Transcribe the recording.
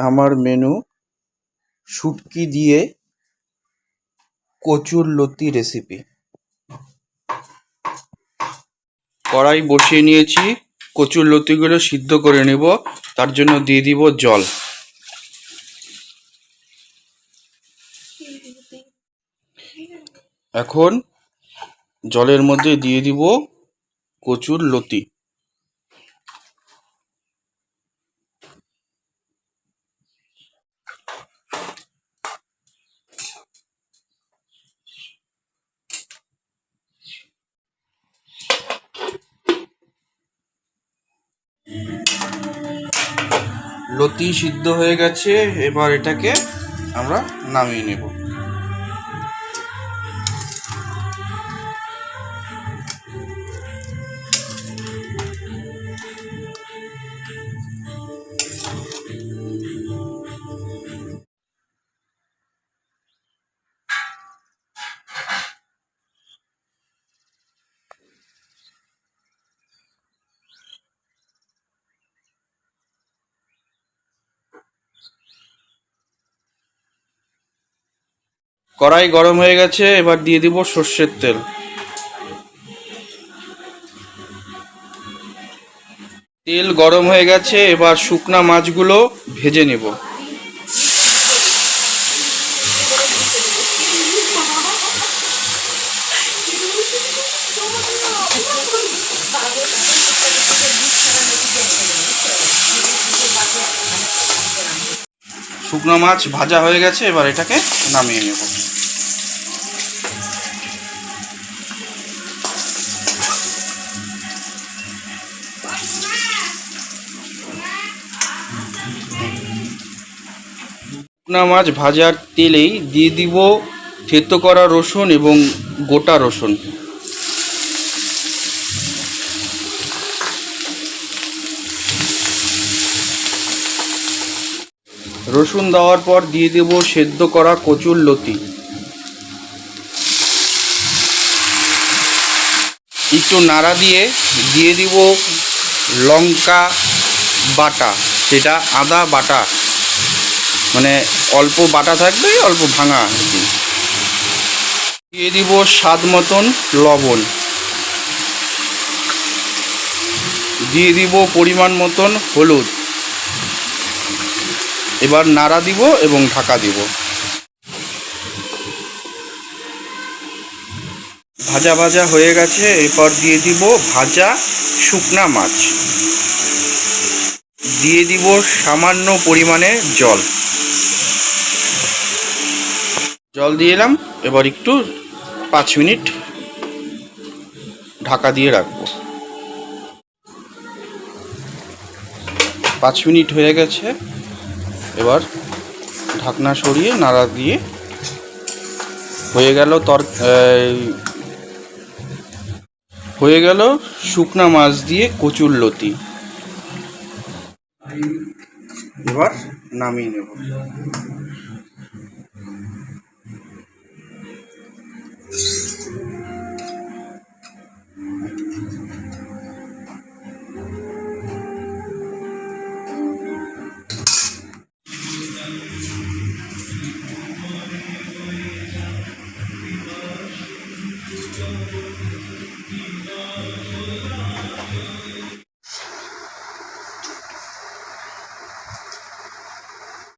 আমার মেনু শুটকি দিয়ে কচুর লতি রেসিপি। কড়াই বসিয়ে নিয়েছি, কচুর লতিগুলো সিদ্ধ করে নেব। তার জন্য দিয়ে দিব জল। এখন জলের মধ্যে দিয়ে দিব কচুর লতি। লতি সিদ্ধ হয়ে গেছে, এবার এটাকে আমরা নামিয়ে নেব। কড়াই গরম হয়ে গেছে, এবার দিয়ে দিব সর্ষের তেল। তেল গরম হয়ে গেছে, এবার শুকনা মাছগুলো ভেজে নেব। শুকনো মাছ ভাজা হয়ে গেছে, এবার এটাকে নামিয়ে নেব। শুকনো মাছ ভাজার তেলেই দিয়ে দিব থেতো করা রসুন এবং গোটা রসুন। রসুন দেওয়ার পর দিয়ে দেব সেদ্ধ করা কচুর লতি। একটু নাড়া দিয়ে দিয়ে দিব লঙ্কা বাটা, সেটা আদা বাটা, মানে অল্প বাটা থাকবে, অল্প ভাঙা। দিয়ে দিব স্বাদ মতন লবণ, দিয়ে দিব পরিমাণ মতন হলুদ। এবার নাড়া দিব এবং ঢাকা দিব। ভাজা ভাজা হয়ে গেছে, এরপর দিয়ে দিব ভাজা শুকনা মাছ, দিয়ে দিব সামান্য পরিমাণে জল। জল দিয়ে এলাম, এবার একটু 5 মিনিট ঢাকা দিয়ে রাখবো। 5 মিনিট হয়ে গেছে, এবার ঢাকনা সরিয়ে নাড়া দিয়ে হয়ে গেল শুকনা মাছ দিয়ে কচুর লতি। এবার নামিয়ে নেব।